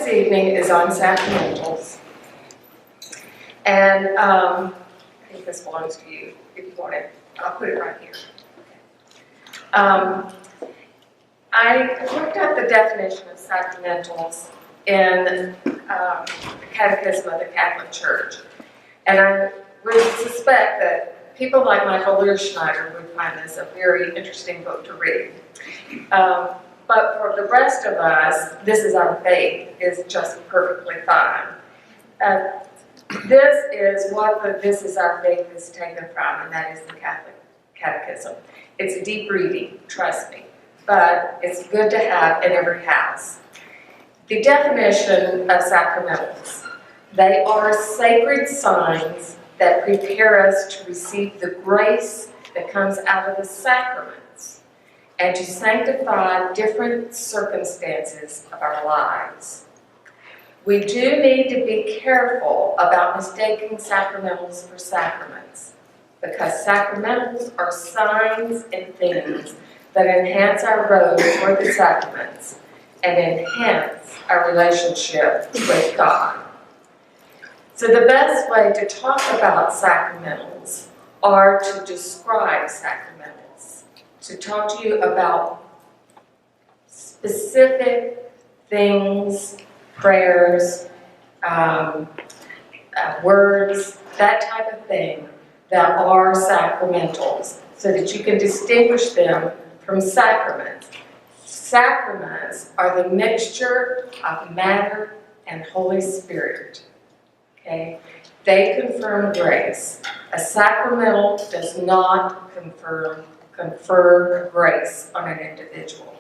this evening is on Sacramentals. And I think this belongs to you, if you want it. I'll put it right here. I looked up the definition of sacramentals in the Catechism of the Catholic Church. And I would suspect that people like Michael Schneider would find this a very interesting book to read. But for the rest of us, this is our faith, is just perfectly fine. This is what the This is Our Faith is taken from, and that is the Catholic Catechism. It's a deep reading, trust me, but it's good to have in every house. The definition of sacramentals: they are sacred signs that prepare us to receive the grace that comes out of the sacraments and to sanctify different circumstances of our lives. We do need to be careful about mistaking sacramentals for sacraments, because sacramentals are signs and things that enhance our road toward the sacraments and enhance our relationship with God. So the best way to talk about sacramentals are to describe sacramentals, to talk to you about specific things, prayers, words, that type of thing that are sacramentals, so that you can distinguish them from sacraments. Sacraments are the mixture of matter and Holy Spirit. Okay? They confirm grace. A sacramental does not confer grace on an individual.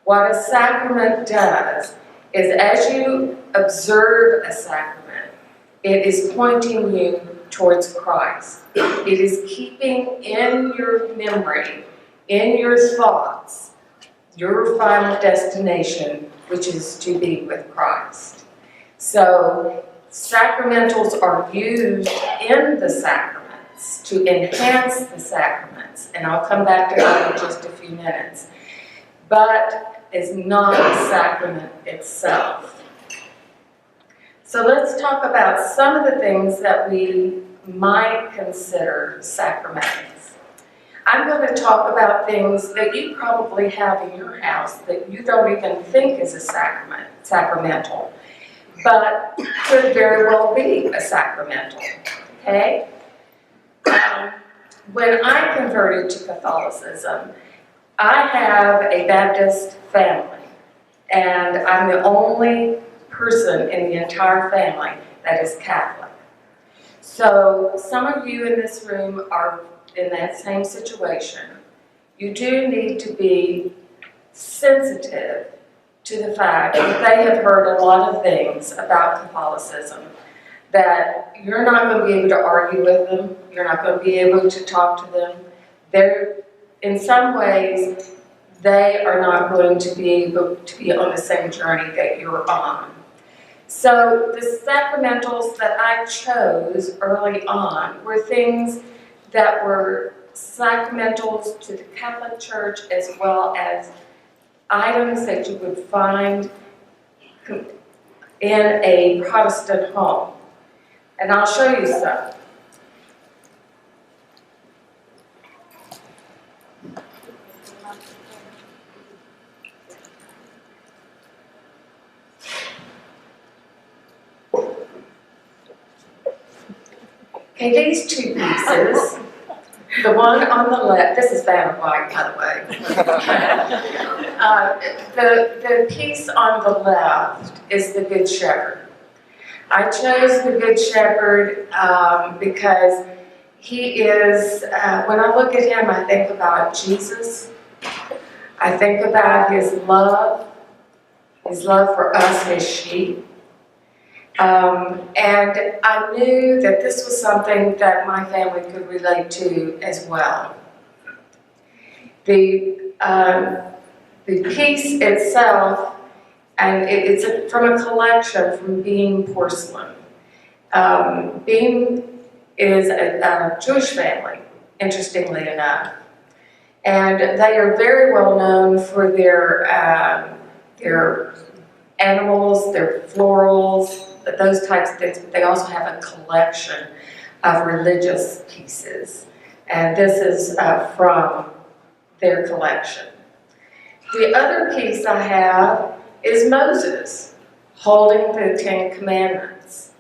What a sacrament does is, as you observe a sacrament, it is pointing you towards Christ. It is keeping in your memory, in your thoughts, your final destination, which is to be with Christ. So, sacramentals are used in the sacraments to enhance the sacraments, and I'll come back to that in just a few minutes, but is not a sacrament itself. So let's talk about some of the things that we might consider sacramentals. I'm going to talk about things that you probably have in your house that you don't even think is a sacramental, but could very well be a sacramental, okay? When I converted to Catholicism, I have a Baptist family, and I'm the only person in the entire family that is Catholic. So some of you in this room are in that same situation. You do need to be sensitive to the fact that they have heard a lot of things about Catholicism, that you're not going to be able to argue with them, you're not going to be able to talk to them. In some ways, they are not going to be able to be on the same journey that you're on. So the sacramentals that I chose early on were things that were sacramentals to the Catholic Church, as well as items that you would find in a Protestant home. And I'll show you some. Okay, these two pieces, the one on the left, this is Vanna White, by the way. The piece on the left is the Good Shepherd. I chose the Good Shepherd because he is, when I look at him, I think about Jesus. I think about his love for us, his sheep. And I knew that this was something that my family could relate to as well. The piece itself, and it's from a collection from Beam Porcelain. Beam is a Jewish family, interestingly enough. And they are very well known for their animals, they're florals, those types of things, but they also have a collection of religious pieces. And this is from their collection. The other piece I have is Moses holding the Ten Commandments.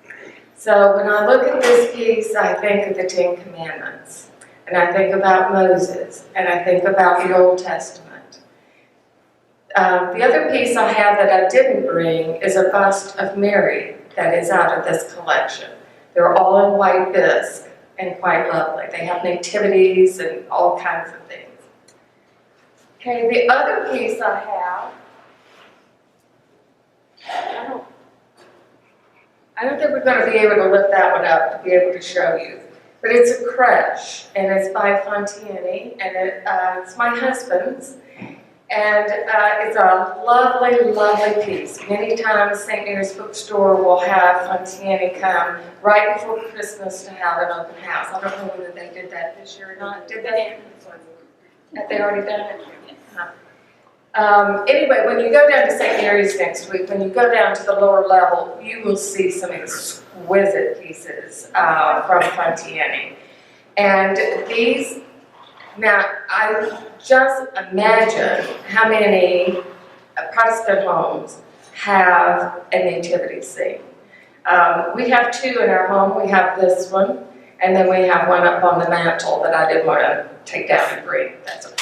So when I look at this piece, I think of the Ten Commandments. And I think about Moses. And I think about the Old Testament. The other piece I have that I didn't bring is a bust of Mary that is out of this collection. They're all in white bisque and quite lovely. They have nativities and all kinds of things. Okay, the other piece I have, I don't think we're going to be able to lift that one up to be able to show you. But it's a creche, and it's by Fontieni, and it's my husband's. And it's a lovely, lovely piece. Many times St. Mary's Bookstore will have Fontieni come right before Christmas to have an open house. I don't know whether they did that this year or not. Did they? Have they already done it? Anyway, when you go down to St. Mary's next week, when you go down to the lower level, you will see some exquisite pieces from Fontieni. And these, now I just imagine how many Protestant homes have a nativity scene. We have two in our home. We have this one, and then we have one up on the mantle that I didn't want to take down and bring. That's okay.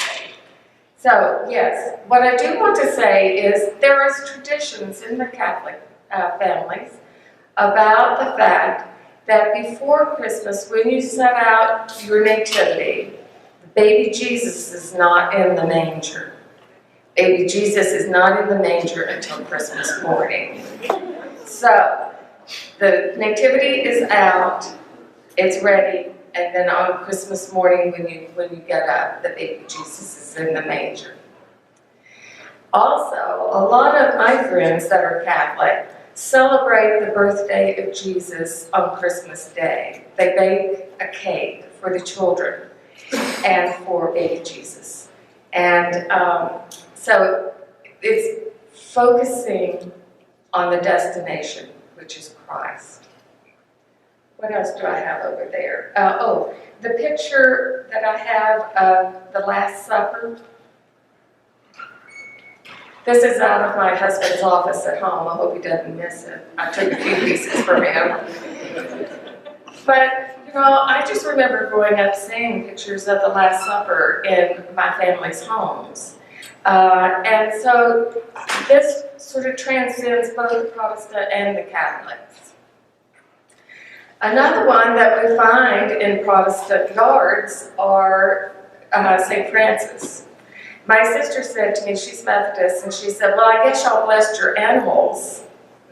So, yes, what I do want to say is there is traditions in the Catholic families about the fact that before Christmas, when you set out your nativity, baby Jesus is not in the manger. Baby Jesus is not in the manger until Christmas morning. So, the nativity is out, it's ready, and then on Christmas morning when you get up, the baby Jesus is in the manger. Also, a lot of my friends that are Catholic celebrate the birthday of Jesus on Christmas Day. They bake a cake for the children and for baby Jesus. And so it's focusing on the destination, which is Christ. What else do I have over there? The picture that I have of the Last Supper. This is out of my husband's office at home. I hope he doesn't miss it. I took a few pieces from him. But, you know, I just remember growing up seeing pictures of the Last Supper in my family's homes. And so this sort of transcends both the Protestant and the Catholics. Another one that we find in Protestant yards are St. Francis. My sister said to me, she's Methodist, and she said, well, I guess y'all blessed your animals.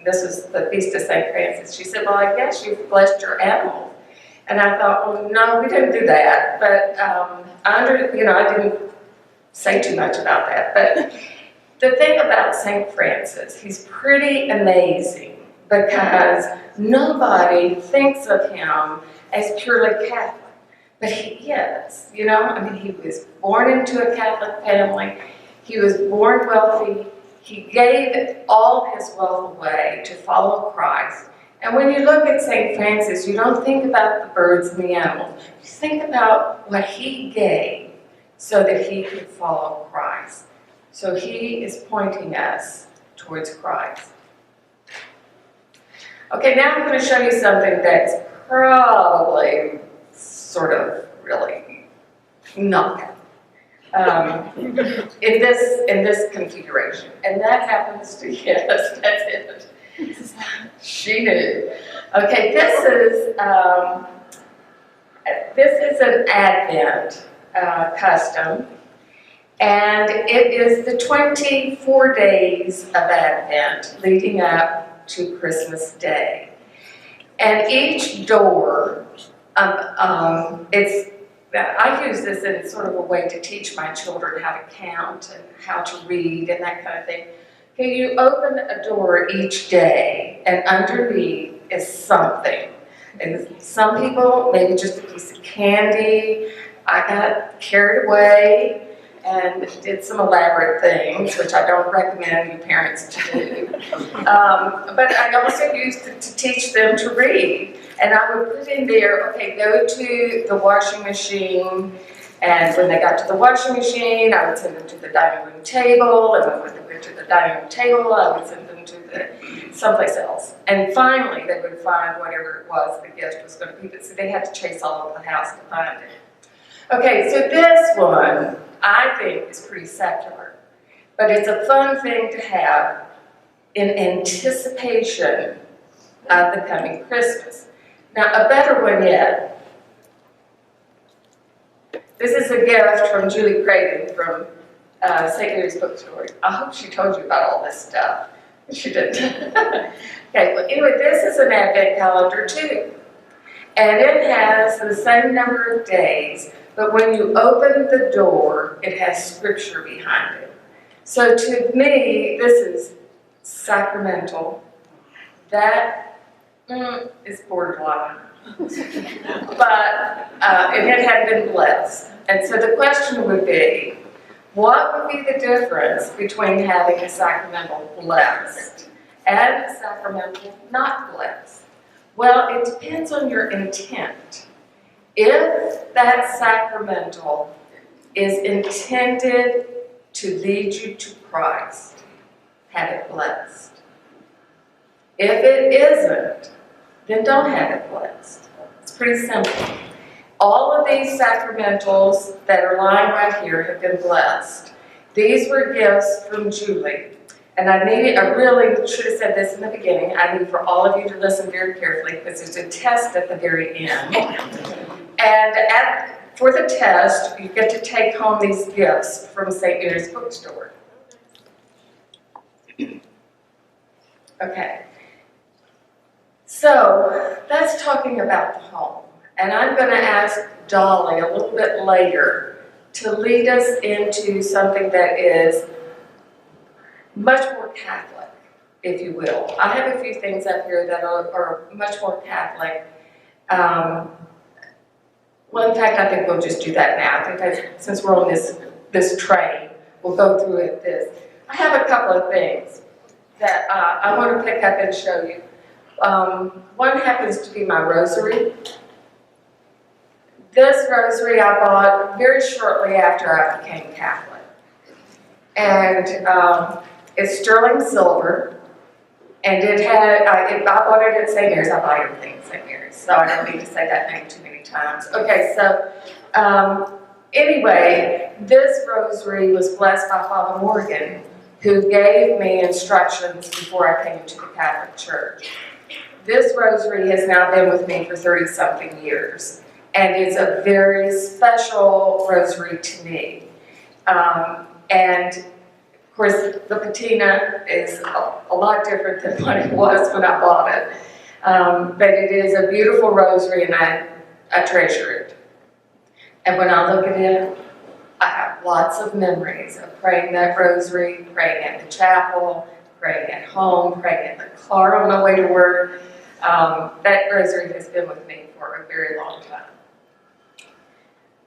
This was the Feast of St. Francis. She said, well, I guess you've blessed your animals. And I thought, well, no, we didn't do that. But I didn't say too much about that. But the thing about St. Francis, he's pretty amazing because nobody thinks of him as purely Catholic. But he is, you know, I mean, he was born into a Catholic family. He was born wealthy. He gave all his wealth away to follow Christ. And when you look at St. Francis, you don't think about the birds and the animals. You think about what he gave so that he could follow Christ. So he is pointing us towards Christ. Okay, now I'm going to show you something that's probably sort of really not in this configuration, and that happens to, yes, that's it. She knew. Okay, this is an Advent custom, and it is the 24 days of Advent leading up to Christmas Day, and each door. I use this in sort of a way to teach my children how to count and how to read and that kind of thing. Okay, you open a door each day, and underneath is something. And some people, maybe just a piece of candy. I got carried away and did some elaborate things, which I don't recommend you parents to do. But I also used it to teach them to read. And I would put in there, okay, go to the washing machine. And when they got to the washing machine, I would send them to the dining room table. And when they went to the dining room table, I would send them to someplace else. And finally, they would find whatever it was the gift was going to be. So they had to chase all over the house to find it. Okay, so this one, I think, is pretty secular. But it's a fun thing to have in anticipation of the coming Christmas. Now, a better one yet. This is a gift from Julie Craven from St. Mary's Bookstore. I hope she told you about all this stuff. She didn't. Okay, well, anyway, this is an Advent calendar too. And it has the same number of days, but when you open the door, it has scripture behind it. So to me, this is sacramental. That is borderline. But it had been blessed. And so the question would be, what would be the difference between having a sacramental blessed and a sacramental not blessed? Well, it depends on your intent. If that sacramental is intended to lead you to Christ, have it blessed. If it isn't, then don't have it blessed. It's pretty simple. All of these sacramentals that are lying right here have been blessed. These were gifts from Julie. And I really should have said this in the beginning. I need for all of you to listen very carefully because there's a test at the very end. And for the test, you get to take home these gifts from St. Mary's Bookstore. Okay. So that's talking about the home. And I'm going to ask Dolly a little bit later to lead us into something that is much more Catholic, if you will. I have a few things up here that are much more Catholic. Well, in fact, I think we'll just do that now. I think that since we're on this train, we'll go through it I have a couple of things that I want to pick up and show you. One happens to be my rosary. This rosary I bought very shortly after I became Catholic. And it's sterling silver. And I bought it at St. Mary's. I buy everything at St. Mary's, so I don't need to say that name too many times. Okay, so anyway, this rosary was blessed by Father Morgan, who gave me instructions before I came to the Catholic Church. This rosary has now been with me for 30-something years, and it's a very special rosary to me. And of course, the patina is a lot different than what it was when I bought it. But it is a beautiful rosary, and I treasure it. And when I look at it, I have lots of memories of praying that rosary, praying at the chapel, praying at home, praying in the car on my way to work. That rosary has been with me for a very long time.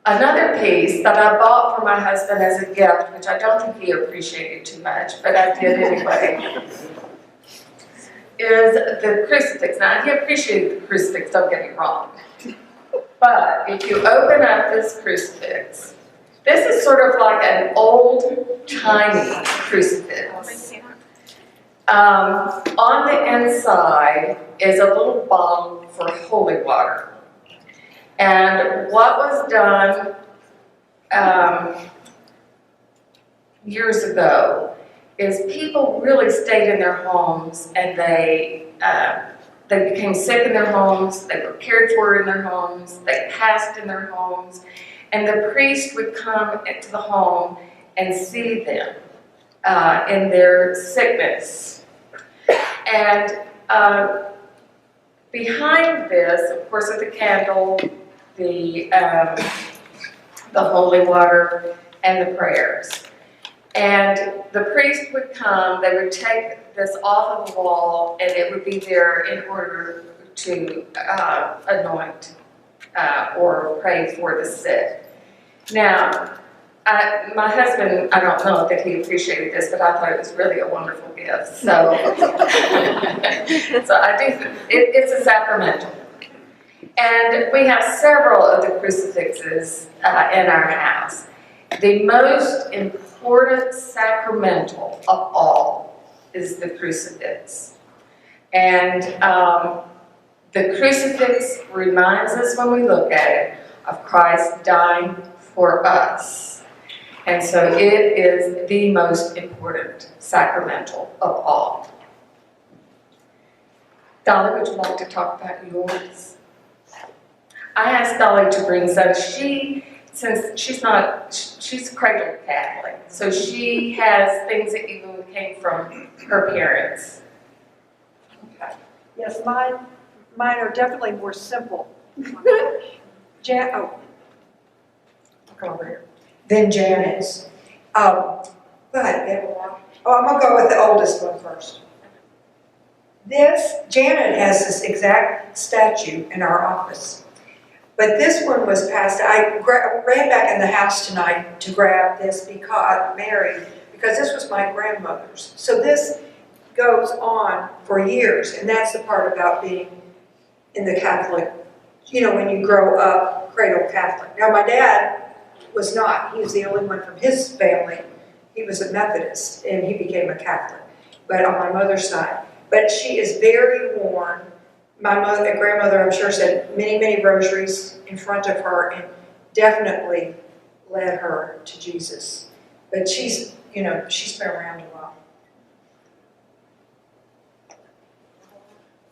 Another piece that I bought for my husband as a gift, which I don't think he appreciated too much, but I did anyway, is the crucifix. Now, he appreciated the crucifix, don't get me wrong. But if you open up this crucifix, this is sort of like an old-timey crucifix. On the inside is a little bottle for holy water. And what was done years ago is people really stayed in their homes, and they became sick in their homes, they were cared for in their homes, they passed in their homes, and the priest would come into the home and see them in their sickness. And behind this, of course, is the candle, the holy water, and the prayers. And the priest would come, they would take this off of the wall, and it would be there in order to anoint or pray for the sick. Now, My husband, I don't know that he appreciated this, but I thought it was really a wonderful gift. So, so I do. It's a sacramental, and we have several of the crucifixes in our house. The most important sacramental of all is the crucifix, and the crucifix reminds us when we look at it of Christ dying for us. And so it is the most important sacramental of all. Dolly, would you like to talk about yours? I asked Dolly to bring some. Since she's cradle Catholic, so she has things that even came from her parents. Okay. Yes, mine are definitely more simple. Come over here. Than Janet's. I'm gonna go with the oldest one first. Janet has this exact statue in our office. But this one was passed. I ran back in the house tonight to grab this because this was my grandmother's. So this goes on for years, and that's the part about being in the Catholic, when you grow up cradle Catholic. Now my dad was not. He was the only one from his family. He was a Methodist, and he became a Catholic, but on my mother's side. But she is very worn. My grandmother, I'm sure, said many, many rosaries in front of her and definitely led her to Jesus. But she's been around a while.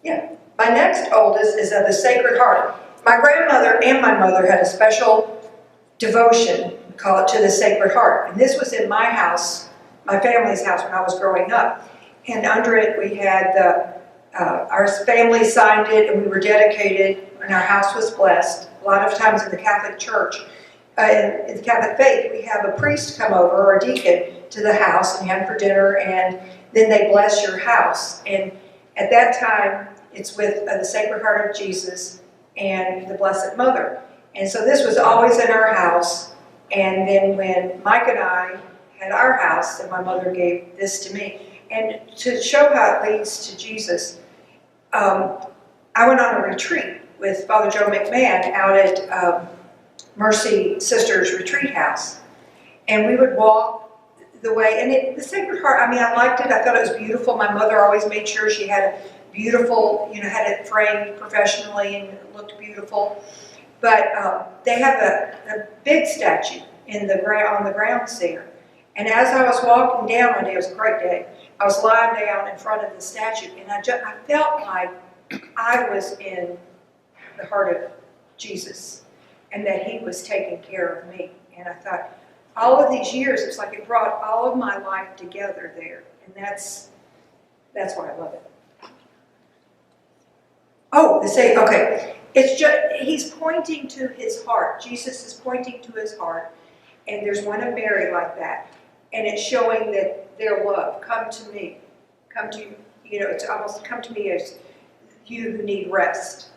Yeah. My next oldest is of the Sacred Heart. My grandmother and my mother had a special devotion, call it, to the Sacred Heart. And this was in my house, my family's house when I was growing up. And under it we had our family signed it, and we were dedicated, and our house was blessed. A lot of times in the Catholic Church, in the Catholic faith, we have a priest come over, or a deacon, to the house, and you have for dinner, and then they bless your house. And at that time, it's with the Sacred Heart of Jesus and the Blessed Mother. And so this was always in our house. And then when Mike and I had our house, and my mother gave this to me, and to show how it leads to Jesus, I went on a retreat with Father Joe McMahon out at Mercy Sisters Retreat House. And we would walk the way, and the Sacred Heart, I liked it. I thought it was beautiful. My mother always made sure she had a beautiful, had it framed professionally and it looked beautiful. But they have a big statue on the grounds there. And as I was walking down one day, it was a great day, I was lying down in front of the statue, and I felt like I was in the heart of Jesus, and that he was taking care of me. And I thought, all of these years, it's like it brought all of my life together there, and that's why I love it. Oh, okay. It's just, he's pointing to his heart. Jesus is pointing to his heart, and there's one of Mary like that, and it's showing that their love, come to me, it's almost come to me as you who need rest,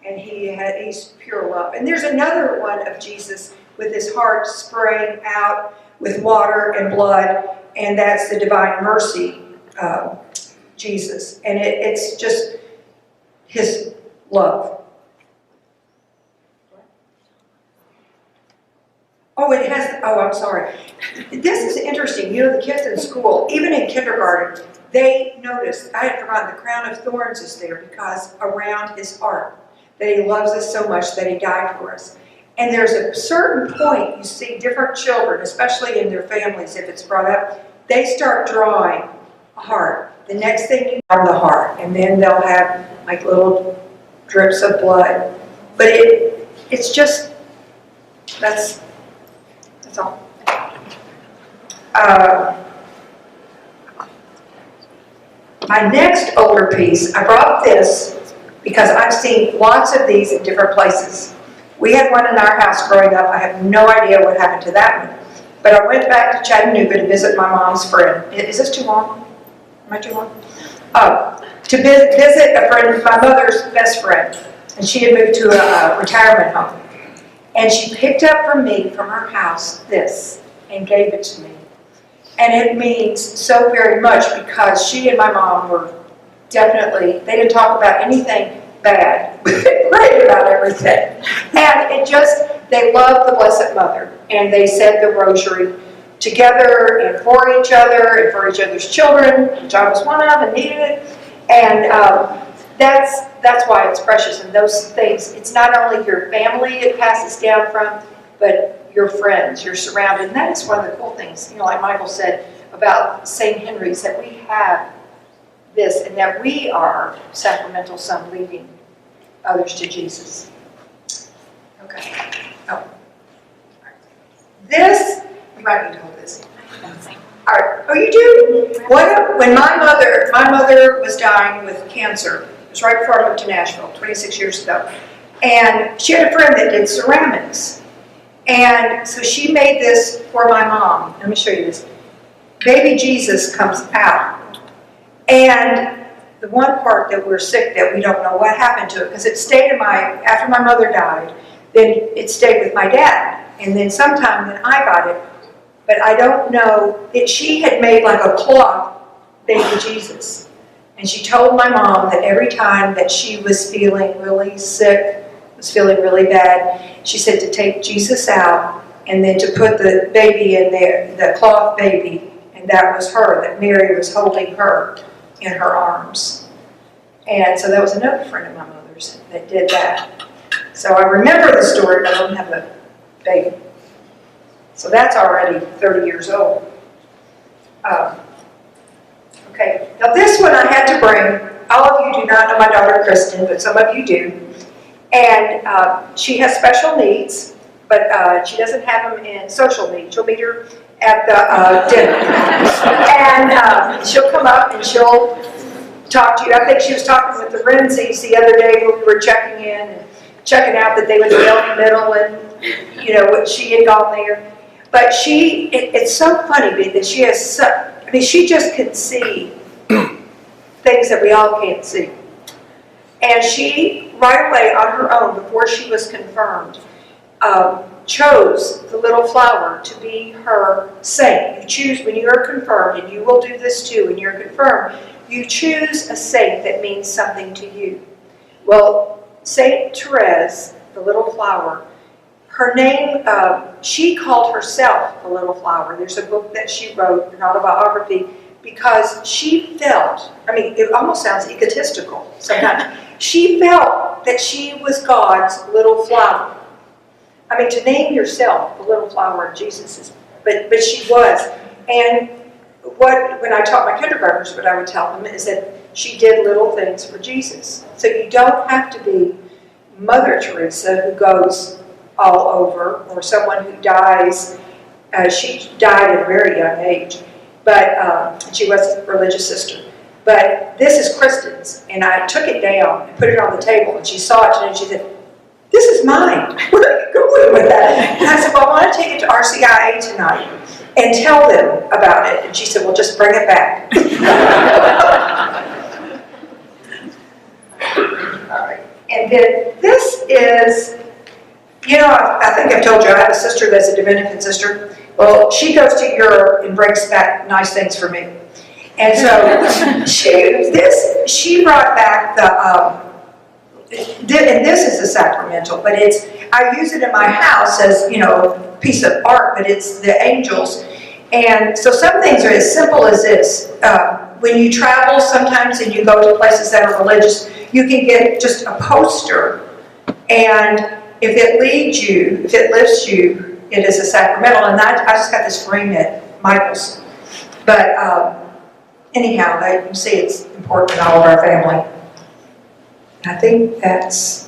and he's pure love. And there's another one of Jesus with his heart spraying out with water and blood, and that's the Divine Mercy Jesus, and it's just his love. I'm sorry. This is interesting. The kids in school, even in kindergarten, they noticed, I had forgotten, the crown of thorns is there because around his heart, that he loves us so much that he died for us. And there's a certain point you see different children, especially in their families, if it's brought up, they start drawing a heart. The next thing you know, the heart, and then they'll have like little drips of blood. But it's just, that's all. My next older piece, I brought this because I've seen lots of these in different places. We had one in our house growing up. I have no idea what happened to that one. But I went back to Chattanooga to visit my mom's friend. Is this too long? Am I too long? To visit a friend, my mother's best friend. And she had moved to a retirement home. And she picked up from me, from her house, this. and gave it to me. And it means so very much because she and my mom were definitely, they didn't talk about anything bad, but they prayed about everything. And it just, they loved the Blessed Mother, and they said the rosary together and for each other's children, which I was one of and needed it. And that's why it's precious. And those things, it's not only your family it passes down from, but your friends, you're surrounded. And that is one of the cool things, like Michael said about St. Henry's, that we have this and that we are sacramental son leading others to Jesus. Okay. Oh. This, you might need to hold this. All right. Oh, you do? When my mother was dying with cancer, it was right before I moved to Nashville, 26 years ago. And she had a friend that did ceramics. And so she made this for my mom. Let me show you this. Baby Jesus comes out. And the one part that we're sick that we don't know what happened to it, because it stayed after my mother died, then it stayed with my dad. And then sometime then I got it. But I don't know, she had made like a cloth baby Jesus. And she told my mom that every time that she was feeling really sick, was feeling really bad, she said to take Jesus out and then to put the baby in there, the cloth baby, and that was her, that Mary was holding her in her arms. And so that was another friend of my mother's that did that. So I remember the story, but I don't have the baby. So that's already 30 years old. Okay, now this one I had to bring. All of you do not know my daughter Kristen, but some of you do. And she has special needs, but she doesn't have them in social needs. You'll meet her at the dinner. And she'll come up and she'll talk to you. I think she was talking with the Renzies the other day when we were checking in and checking out that they was well in the middle and, what she had gone there. But it's so funny that she has she just can see things that we all can't see. And she, right away on her own, before she was confirmed, chose the little flower to be her saint. You choose, when you are confirmed, and you will do this too when you're confirmed, you choose a saint that means something to you. Well, Saint Therese, the little flower, her name, she called herself the little flower. There's a book that she wrote, an autobiography, because she felt, it almost sounds egotistical sometimes, she felt that she was God's little flower. To name yourself the little flower of Jesus, but she was. And when I taught my kindergartners, what I would tell them is that she did little things for Jesus. So you don't have to be Mother Teresa who goes all over, or someone who dies. She died at a very young age, but she was a religious sister. But this is Kristen's, and I took it down and put it on the table, and she saw it today, and she said, "This is mine. Where are you going with that?" And I said, "Well, I want to take it to RCIA tonight and tell them about it." And she said, "Well, just bring it back." All right. And then this is, I think I've told you, I have a sister that's a Dominican sister. Well, she goes to Europe and brings back nice things for me. And so she brought back and this is a sacramental, but I use it in my house as, a piece of art, but it's the angels. And so some things are as simple as this. When you travel sometimes and you go to places that are religious, you can get just a poster, and if it lifts you, it is a sacramental. And I just got this ring at Michael's. But anyhow, you can see it's important in all of our family. I think that's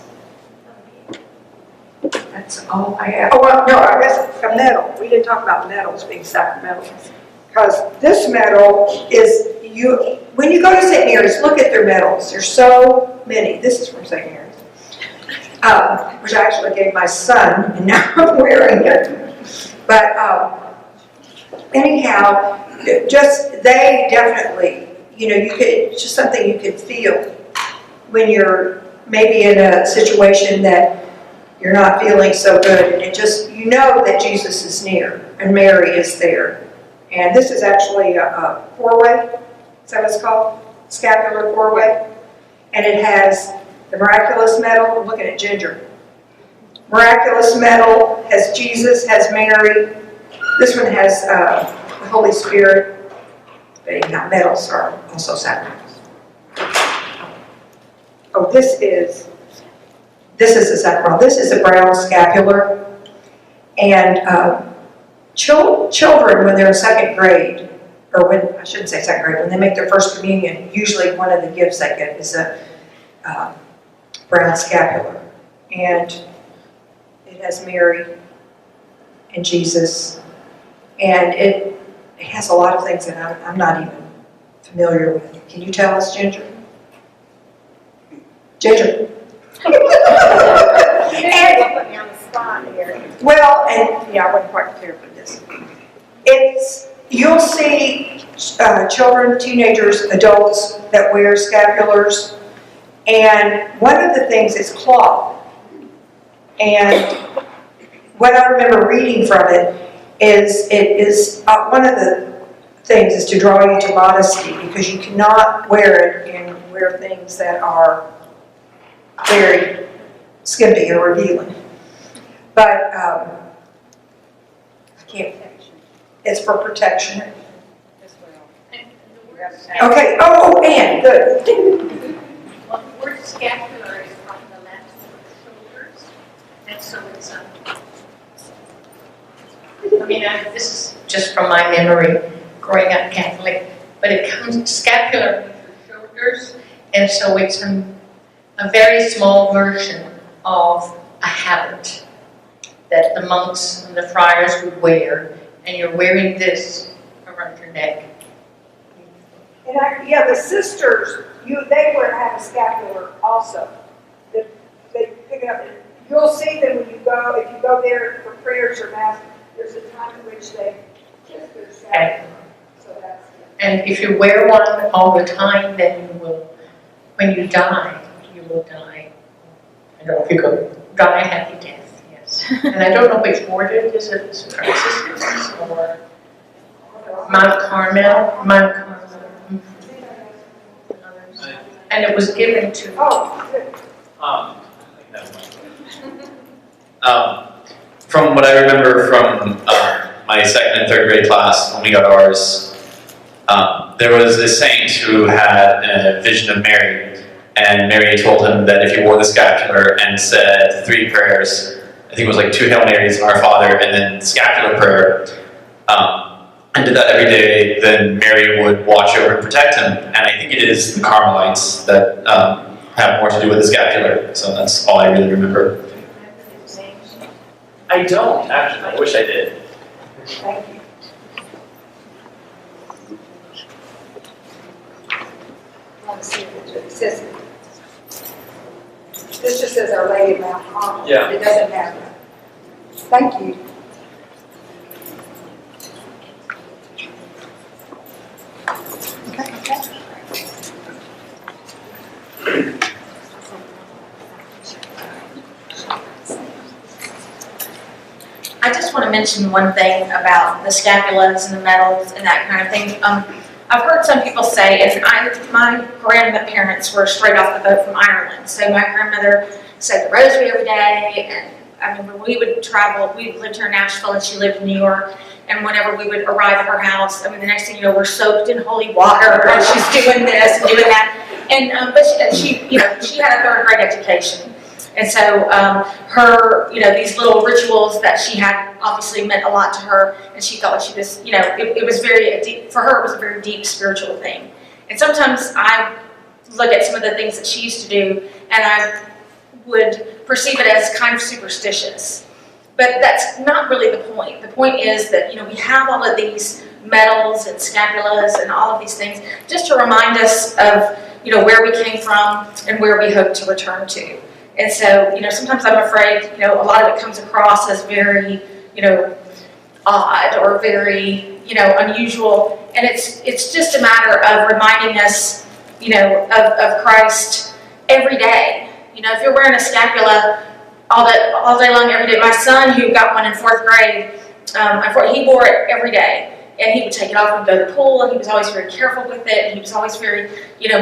all I have. Oh, well, no, I guess a medal. We didn't talk about medals being sacramentals. Because this medal is, when you go to St. Mary's, look at their medals. There's so many. This is from St. Mary's, which I actually gave my son, and now I'm wearing it. But anyhow, they definitely, it's just something you could feel when you're maybe in a situation that you're not feeling so good, and it just, you know that Jesus is near, and Mary is there. And this is actually a four-way, is that what it's called? Scapular four-way. And it has the miraculous medal, I'm looking at Ginger. Miraculous medal has Jesus, has Mary. This one has the Holy Spirit. But anyhow, medals are also sacraments. Oh, this is a sacramental. This is a brown scapular. And children, when they're in second grade, or when, I shouldn't say second grade, when they make their first communion, usually one of the gifts they get is a brown scapular. And it has Mary and Jesus. And it has a lot of things that I'm not even familiar with. Can you tell us, Ginger? Ginger. Put me on the spot here. Well, and Yeah, I wasn't quite clear with this. you'll see children, teenagers, adults that wear scapulars, and one of the things is cloth. And what I remember reading from it is one of the things is to draw you to modesty, because you cannot wear it and wear things that are very skimpy or revealing. But I can't. It's for protection. Okay. Oh, Ann, good. Well, the word scapular is from the Latin shoulders, and so it's this is just from my memory, growing up Catholic, but it comes scapular with your shoulders, and so it's a very small version of a habit that the monks and the friars would wear, and you're wearing this around your neck. And the sisters, they have a scapular also. They pick it up. You'll see them when you go, if you go there for prayers or mass, there's a time in which they kiss their scapular. So that's it. And if you wear one all the time, then you will, when you die, you will die. I don't know if you go die a happy death, yes. And I don't know which order it is, if it's Franciscans or Mount Carmel. And it was given to. Oh, good. From what I remember from my second and third grade class when we got ours, there was a saint who had a vision of Mary, and Mary told him that if he wore the scapular and said 3 prayers, I think it was like 2 Hail Marys, Our Father, and then the scapular prayer, and did that every day, then Mary would watch over and protect him. And I think it is the Carmelites that have more to do with the scapular, so that's all I really remember. I don't, actually. I wish I did. Thank you. I want to see if it says, this just says Our Lady of Mount Carmel. Yeah. It doesn't have that. Thank you. I just want to mention one thing about the scapulas and the medals and that kind of thing. I've heard some people say, and my grandparents were straight off the boat from Ireland, so my grandmother said the rosary every day, and I mean, when we would travel, we lived here in Nashville and she lived in New York, and whenever we would arrive at her house, I mean, the next thing you know, we're soaked in holy water, and she's doing this and doing that, and but she had a third grade education. And so her, these little rituals that she had obviously meant a lot to her, and she felt like she just, it was very deep, for her it was a very deep spiritual thing. And sometimes I look at some of the things that she used to do, and I would perceive it as kind of superstitious. But that's not really the point. The point is that, we have all of these medals and scapulas and all of these things just to remind us of, where we came from and where we hope to return to. And so, sometimes I'm afraid, a lot of it comes across as very, odd or very, unusual. And it's just a matter of reminding us, of Christ every day. If you're wearing a scapula, all day long, every day. My son, who got one in 4th grade, he wore it every day. And he would take it off and go to the pool, and he was always very careful with it. And he was always very,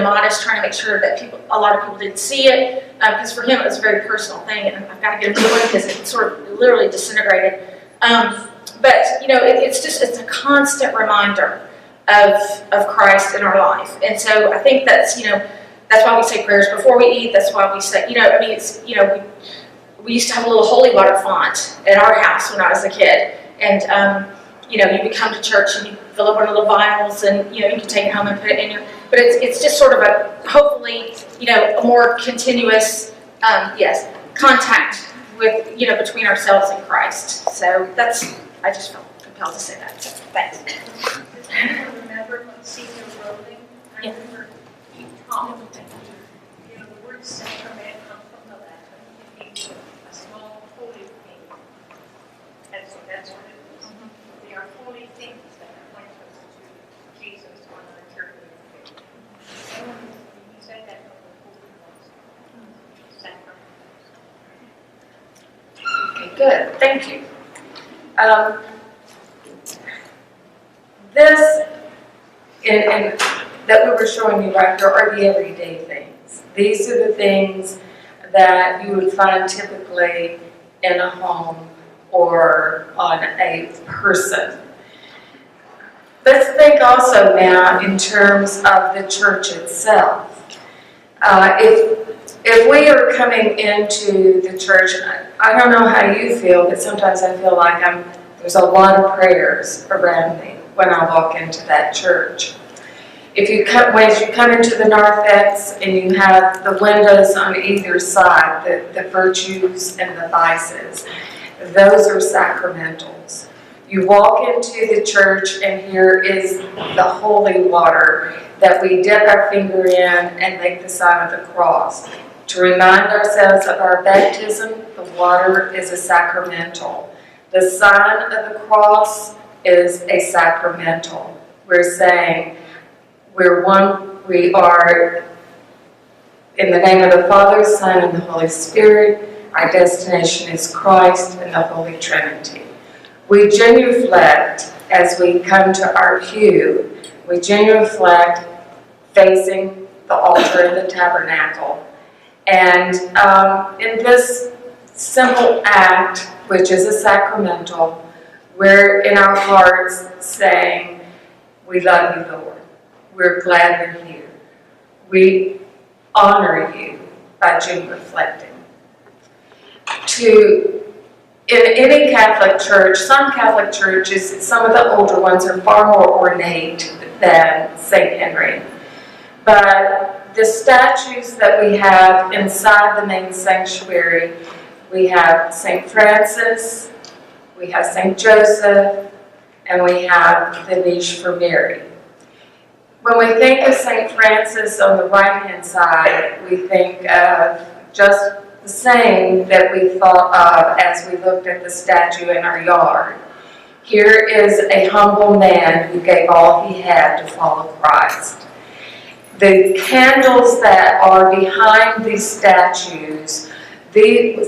modest, trying to make sure that a lot of people didn't see it. Because for him, it was a very personal thing, and I've got to get him one because it sort of literally disintegrated. But it's a constant reminder of Christ in our life. And so I think that's why we say prayers before we eat. That's why we say, we used to have a little holy water font at our house when I was a kid, and you would come to church and you fill up one of the vials, and you can take it home and put it in your. But it's just sort of hopefully a more continuous contact with between ourselves and Christ. So I just felt compelled to say that. So thanks. Does anyone remember when Caesar rolling? I remember the word sacrament comes from the Latin. It means a small holy thing. And so that's what it is. They are holy things that point us to Jesus on our journey of faith. And when you said that, sacrament. Okay, good, thank you. This, and that we were showing you right here are the everyday things. These are the things that you would find typically in a home or on a person. Let's think also now in terms of the church itself. If we are coming into the church, I don't know how you feel, but sometimes I feel like there's a lot of prayers around me when I walk into that church. If you come into the narthex and you have the windows on either side, the virtues and the vices, those are sacramentals. You walk into the church and here is the holy water that we dip our finger in and make the sign of the cross. To remind ourselves of our baptism, the water is a sacramental. The sign of the cross is a sacramental. We're saying we're one, we are in the name of the Father, Son, and the Holy Spirit. Our destination is Christ and the Holy Trinity. We genuflect as we come to our pew. We genuflect facing the altar in the tabernacle. And in this simple act, which is a sacramental, we're in our hearts saying, we love you, Lord. We're glad you're here. We honor you by genuflecting. In any Catholic church, some Catholic churches, some of the older ones are far more ornate than St. Henry. But the statues that we have inside the main sanctuary, we have St. Francis, we have St. Joseph, and we have the niche for Mary. When we think of St. Francis on the right-hand side, we think of just the same that we thought of as we looked at the statue in our yard. Here is a humble man who gave all he had to follow Christ. The candles that are behind these statues,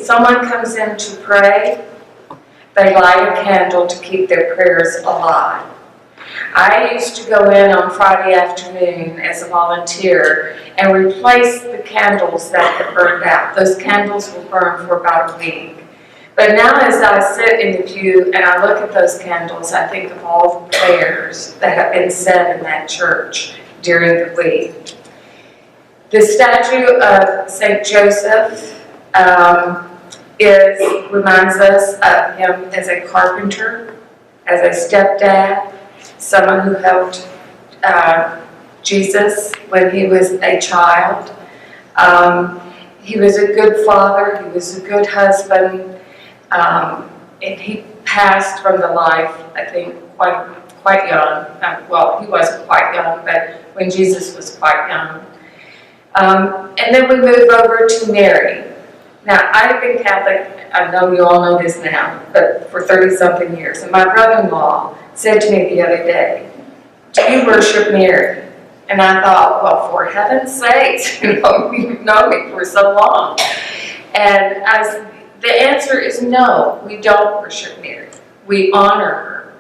someone comes in to pray, they light a candle to keep their prayers alive. I used to go in on Friday afternoon as a volunteer and replace the candles that had burned out. Those candles will burn for about a week. But now as I sit in the pew and I look at those candles, I think of all the prayers that have been said in that church during the week. The statue of St. Joseph reminds us of him as a carpenter, as a stepdad, someone who helped Jesus when he was a child. He was a good father, he was a good husband, and he passed from the life, I think, quite young. Well, he wasn't quite young, but when Jesus was quite young. And then we move over to Mary. Now, I've been Catholic, I know you all know this now, but for 30-something years. And my brother-in-law said to me the other day, do you worship Mary? And I thought, well, for heaven's sakes, you've known me for so long. And the answer is no, we don't worship Mary. We honor her.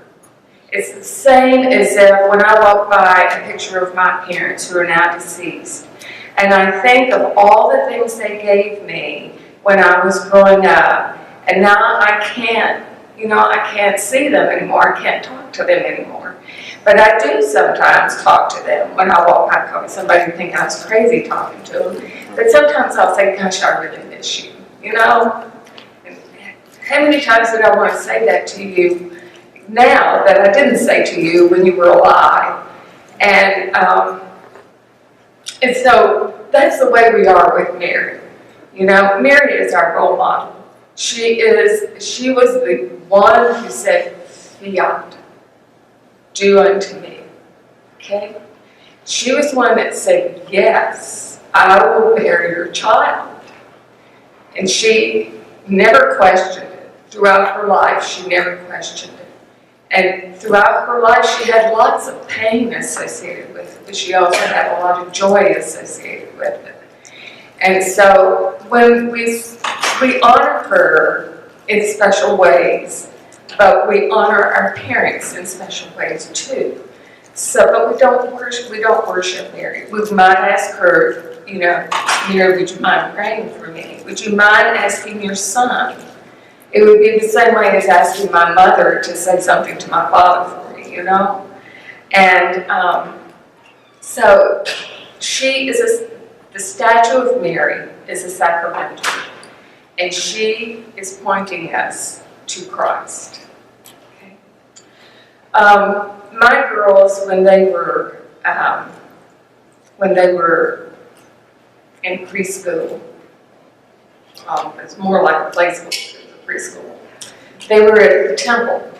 It's the same as if when I walk by a picture of my parents who are now deceased, and I think of all the things they gave me when I was growing up, and now I can't see them anymore. I can't talk to them anymore. But I do sometimes talk to them when I walk by. Probably somebody would think I was crazy talking to them. But sometimes I'll say, gosh, I really miss you, you know? And how many times did I want to say that to you now that I didn't say to you when you were alive? And so that's the way we are with Mary. You know, Mary is our role model. She was the one who said, fiat, do unto me. Okay? She was the one that said, yes, I will bear your child. And she never questioned it. Throughout her life, she never questioned it. And throughout her life, she had lots of pain associated with it, but she also had a lot of joy associated with it. And so when we honor her in special ways, but we honor our parents in special ways too. So, but we don't worship Mary. We might ask her, you know, Mary, would you mind praying for me? Would you mind asking your son? It would be the same way as asking my mother to say something to my father for me, you know? And so the statue of Mary is a sacramental, and she is pointing us to Christ. Okay? My girls, when they were in preschool, it's more like a play school than a preschool. They were at the temple,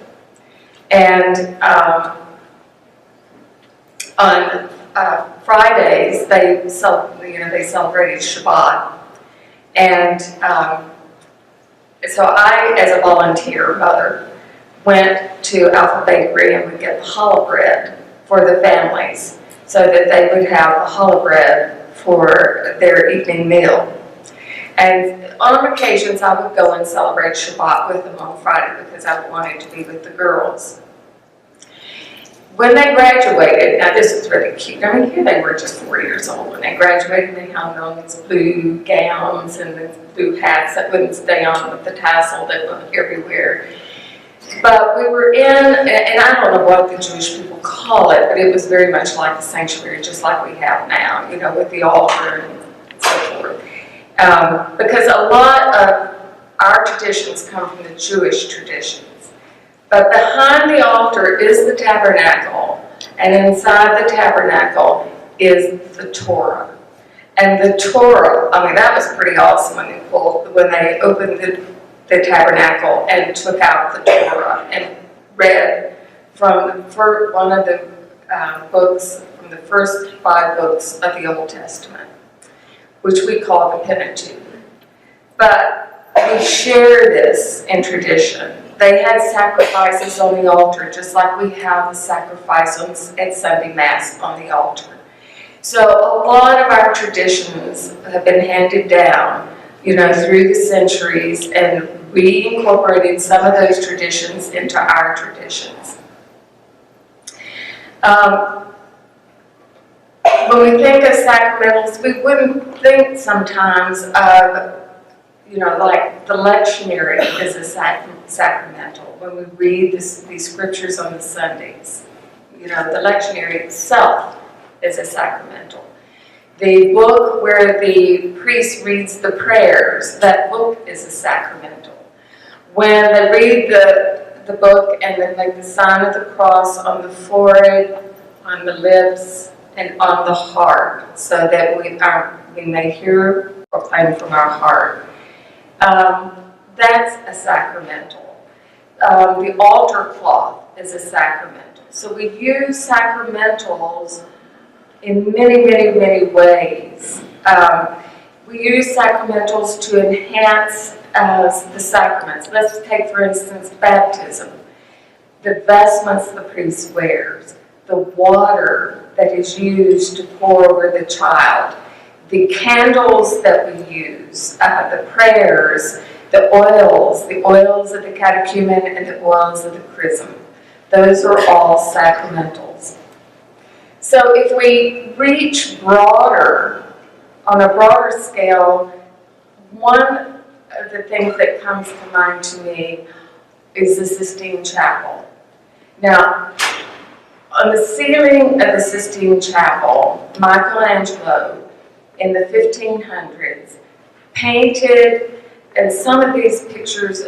and on Fridays they celebrated Shabbat, and so I, as a volunteer mother, went to Alpha Bakery and would get the challah bread for the families so that they would have the challah bread for their evening meal. And on occasions, I would go and celebrate Shabbat with them on Friday because I wanted to be with the girls. When they graduated, now this is really cute. I mean, here they were just 4 years old. When they graduated, they had on these blue gowns and the blue hats that wouldn't stay on with the tassel that went everywhere. But we were in, and I don't know what the Jewish people call it, but it was very much like a sanctuary, just like we have now, you know, with the altar and so forth. Because a lot of our traditions come from the Jewish traditions. But behind the altar is the tabernacle, and inside the tabernacle is the Torah. And the Torah, I mean, that was pretty awesome when they opened the tabernacle and took out the Torah and read from one of the books, from the first 5 books of the Old Testament, which we call the Pentateuch. But we share this in tradition. They had sacrifices on the altar, just like we have a sacrifice at Sunday Mass on the altar. So a lot of our traditions have been handed down, you know, through the centuries, and we incorporated some of those traditions into our traditions. When we think of sacramentals, we wouldn't think sometimes of, you know, like the lectionary is a sacramental. When we read these scriptures on the Sundays, you know, the lectionary itself is a sacramental. The book where the priest reads the prayers, that book is a sacramental. When they read the book and they make the sign of the cross on the forehead, on the lips, and on the heart, so that we may hear proclaimed from our heart. That's a sacramental. The altar cloth is a sacramental. So we use sacramentals in many, many, many ways. We use sacramentals to enhance the sacraments. Let's take, for instance, baptism. The vestments the priest wears, the water that is used to pour over the child, the candles that we use, the prayers, the oils of the catechumen and the oils of the chrism. Those are all sacramentals. So if we reach broader, on a broader scale, one of the things that comes to mind to me is the Sistine Chapel. Now, on the ceiling of the Sistine Chapel, Michelangelo in the 1500s painted, and some of these pictures,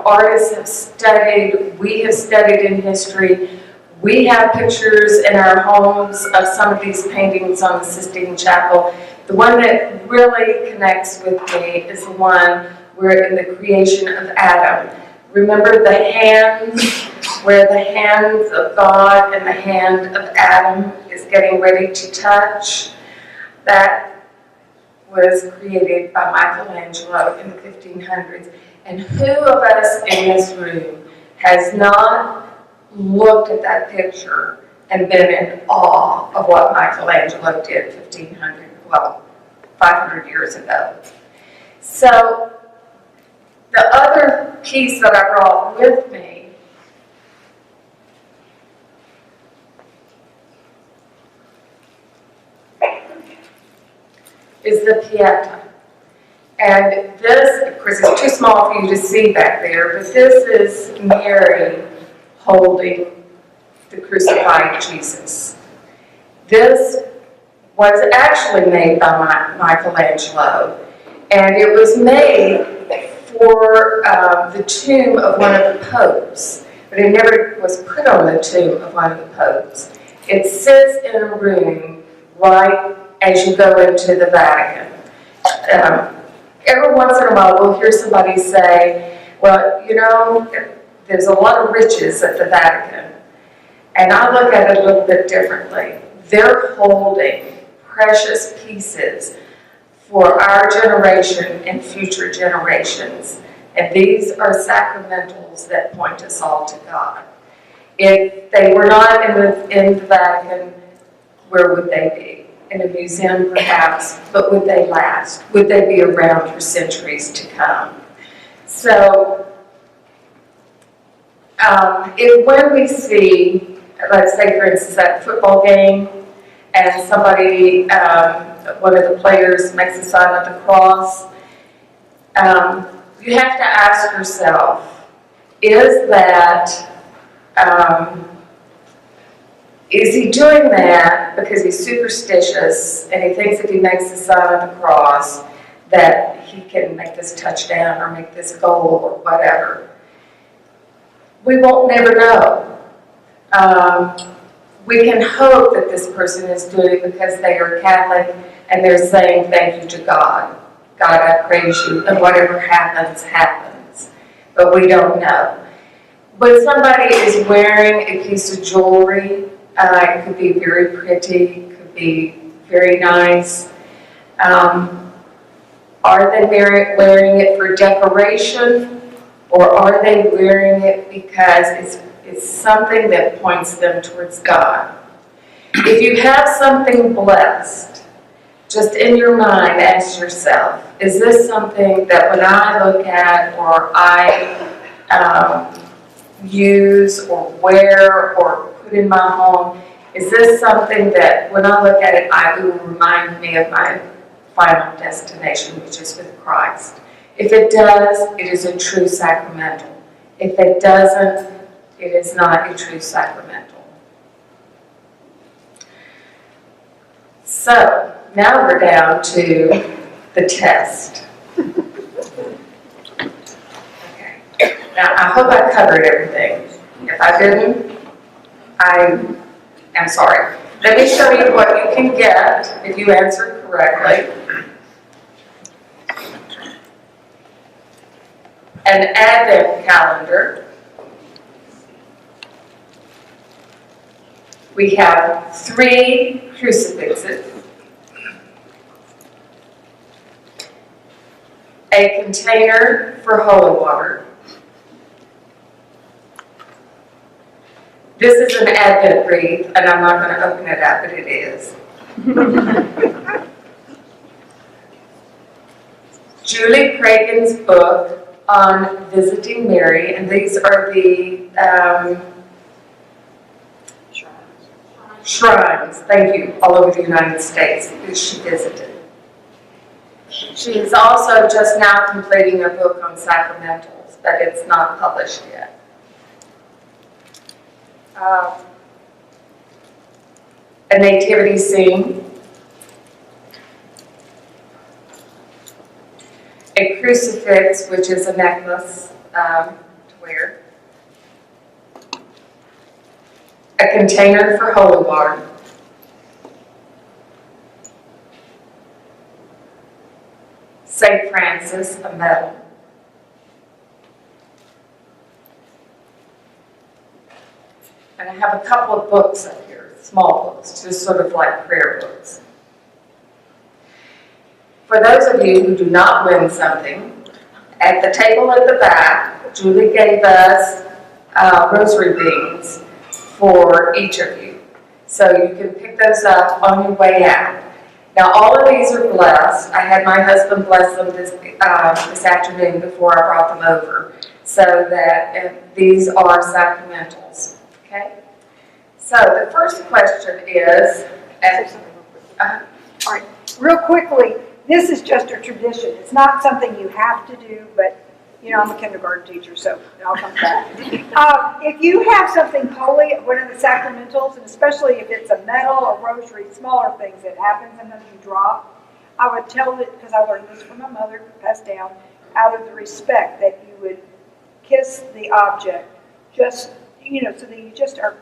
artists have studied, we have studied in history. We have pictures in our homes of some of these paintings on the Sistine Chapel. The one that really connects with me is the one where in the creation of Adam. Remember the hands, where the hands of God and the hand of Adam is getting ready to touch? That was created by Michelangelo in the 1500s. And who of us in this room has not looked at that picture and been in awe of what Michelangelo did 500 years ago? So the other piece that I brought with me is the Pieta. And this, of course, is too small for you to see back there, but this is Mary holding the crucified Jesus. This was actually made by Michelangelo, and it was made for the tomb of one of the popes, but it never was put on the tomb of one of the popes. It sits in a room right as you go into the Vatican. Every once in a while we'll hear somebody say, well, there's a lot of riches at the Vatican. And I look at it a little bit differently. They're holding precious pieces for our generation and future generations. And these are sacramentals that point us all to God. If they were not in the Vatican, where would they be? In a museum, perhaps, but would they last? Would they be around for centuries to come? So, when we see, let's say, for instance, at a football game, and somebody, one of the players makes the sign of the cross, you have to ask yourself, is he doing that because he's superstitious and he thinks if he makes the sign of the cross that he can make this touchdown or make this goal or whatever? We won't never know. We can hope that this person is doing it because they are Catholic and they're saying thank you to God. God, I praise you, and whatever happens, happens. But we don't know. When somebody is wearing a piece of jewelry, it could be very pretty, it could be very nice. Are they wearing it for decoration, or are they wearing it because it's something that points them towards God? If you have something blessed, just in your mind, ask yourself, is this something that when I look at or I use or wear or put in my home, is this something that when I look at it, it will remind me of my final destination, which is with Christ? If it does, it is a true sacramental. If it doesn't, it is not a true sacramental. So, now we're down to the test. Okay. Now, I hope I covered everything. If I didn't, I am sorry. Let me show you what you can get if you answer correctly. An Advent calendar. We have 3 crucifixes, a container for holy water. This is an Advent wreath, and I'm not going to open it up, but it is. Julie Cragen's book on visiting Mary, and these are the shrines, thank you, all over the United States that she visited. She is also just now completing a book on sacramentals, but it's not published yet. A nativity scene, a crucifix, which is a necklace to wear, a container for holy water, St. Francis, a medal, and I have a couple of books up here, small books, just sort of like prayer books. For those of you who do not win something, at the table at the back, Julie gave us rosary beads for each of you. So you can pick those up on your way out. Now all of these are blessed. I had my husband bless them this afternoon before I brought them over, so that these are sacramentals. Okay? So the first question is, All right, real quickly, this is just a tradition. It's not something you have to do, but, you know, I'm a kindergarten teacher, so I'll come back. If you have something holy, one of the sacramentals, and especially if it's a medal, a rosary, smaller things that happen, sometimes you drop, I would tell it, because I learned this from my mother, passed down, out of the respect that you would kiss the object, just, you know, so that you just are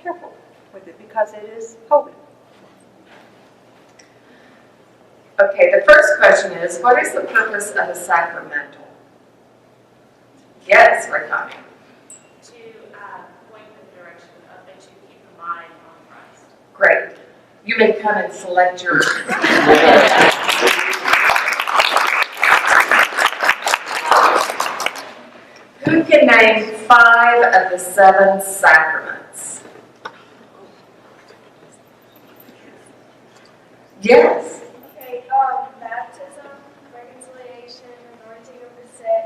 careful with it, because it is holy. okay, the first question is, what is the purpose of a sacramental? Yes, Rakani. To point in the direction of and to keep the mind on Christ. Great. You may come and select your. Who can name 5 of the 7 sacraments? Yes. Okay, baptism, reconciliation, anointing of the sick,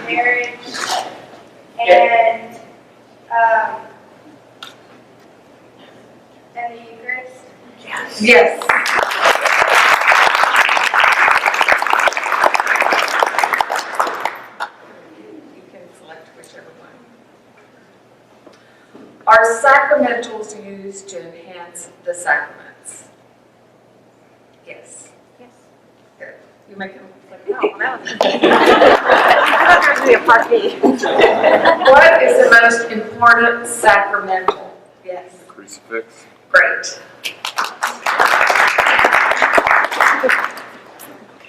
marriage, and the Eucharist. Yes. You can select whichever one. Are sacramentals used to enhance the sacraments? Yes. Yes. Good. You make them. What is the most important sacramental? Yes. Crucifix. Great.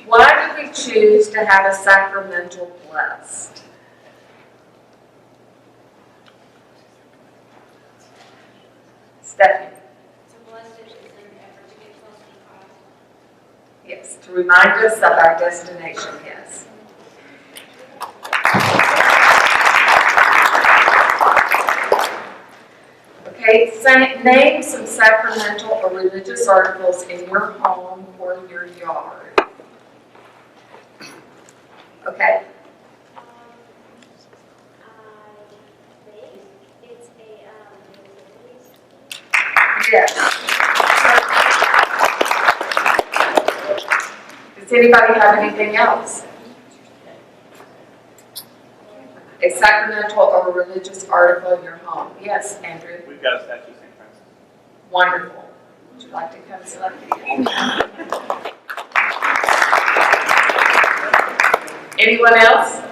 Why do we choose to have a sacramental blessed? Stephanie? To bless it is an effort to get closer to God. Yes, to remind us of our destination, yes. Okay, name some sacramental or religious articles in your home or your yard. Okay, I think it's a, yes. Does anybody have anything else? A sacramental or religious article in your home? Yes, Andrew? We've got a statue of St. Francis. Wonderful. Would you like to come select it? Anyone else?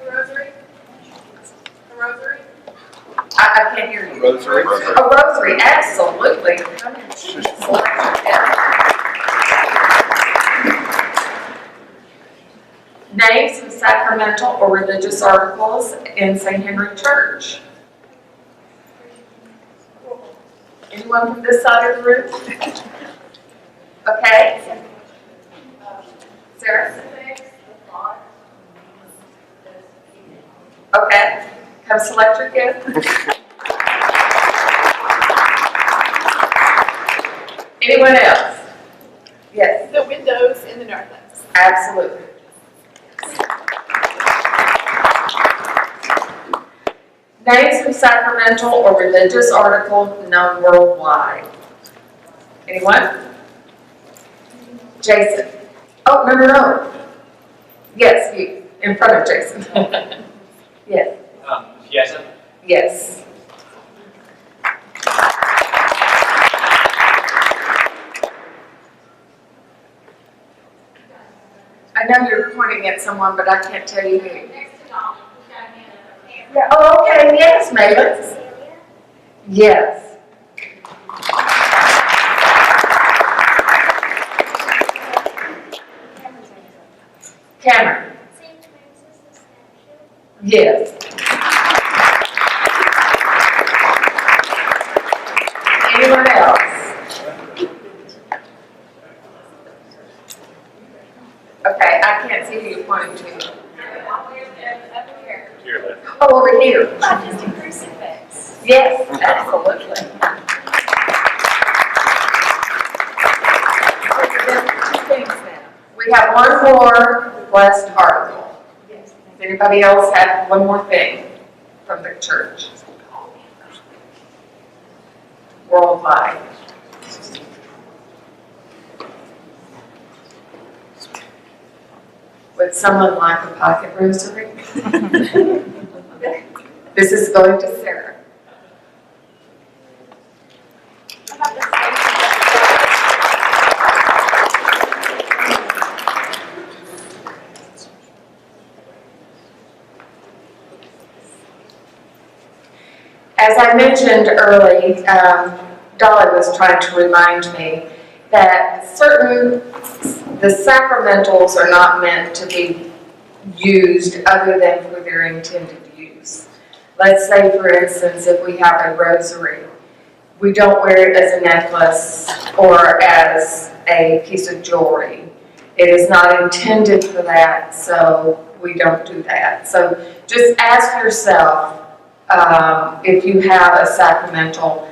the rosary. The rosary. I can't hear you. Rosary. A rosary, absolutely. Come and select it. Name some sacramental or religious articles in St. Henry Church. Anyone from this side of the room? Okay. select your gift. Anyone else? Yes, The windows in the northlands. absolutely. Names of sacramental or religious article known worldwide. Anyone? Jason. Oh, no. Yes, you, in front of Jason. Yes, Yes. yes. I know you're pointing at someone, but I can't tell you who. Next to Dolly, who's got a hand up there. Yeah, oh, okay, yes, Mavis. Yes. Cameron. St. Francis the statue. Yes. Anyone else? Okay, I can't see who you're pointing to. Over here. Here, Liv. Oh, over here. Just a crucifix. Yes, absolutely. We have one more blessed article. Does anybody else have one more thing from the church? Worldwide. Would someone like a pocket rosary? This is going to Sarah. As I mentioned early, Dolly was trying to remind me that the sacramentals are not meant to be used other than for their intended use. Let's say, for instance, if we have a rosary, we don't wear it as a necklace or as a piece of jewelry. It is not intended for that, so we don't do that. So just ask yourself, if you have a sacramental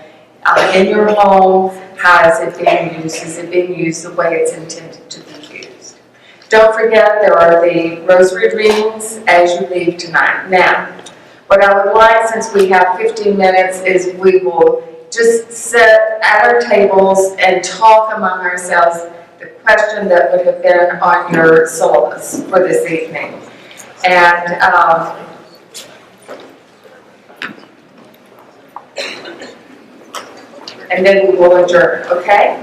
in your home, how is it being used? Is it being used the way it's intended to be used? Don't forget, there are the rosary readings as you leave tonight. Now, what I would like, since we have 15 minutes, is we will just sit at our tables and talk among ourselves the question that would have been on your syllabus for this evening. And then we will adjourn, okay?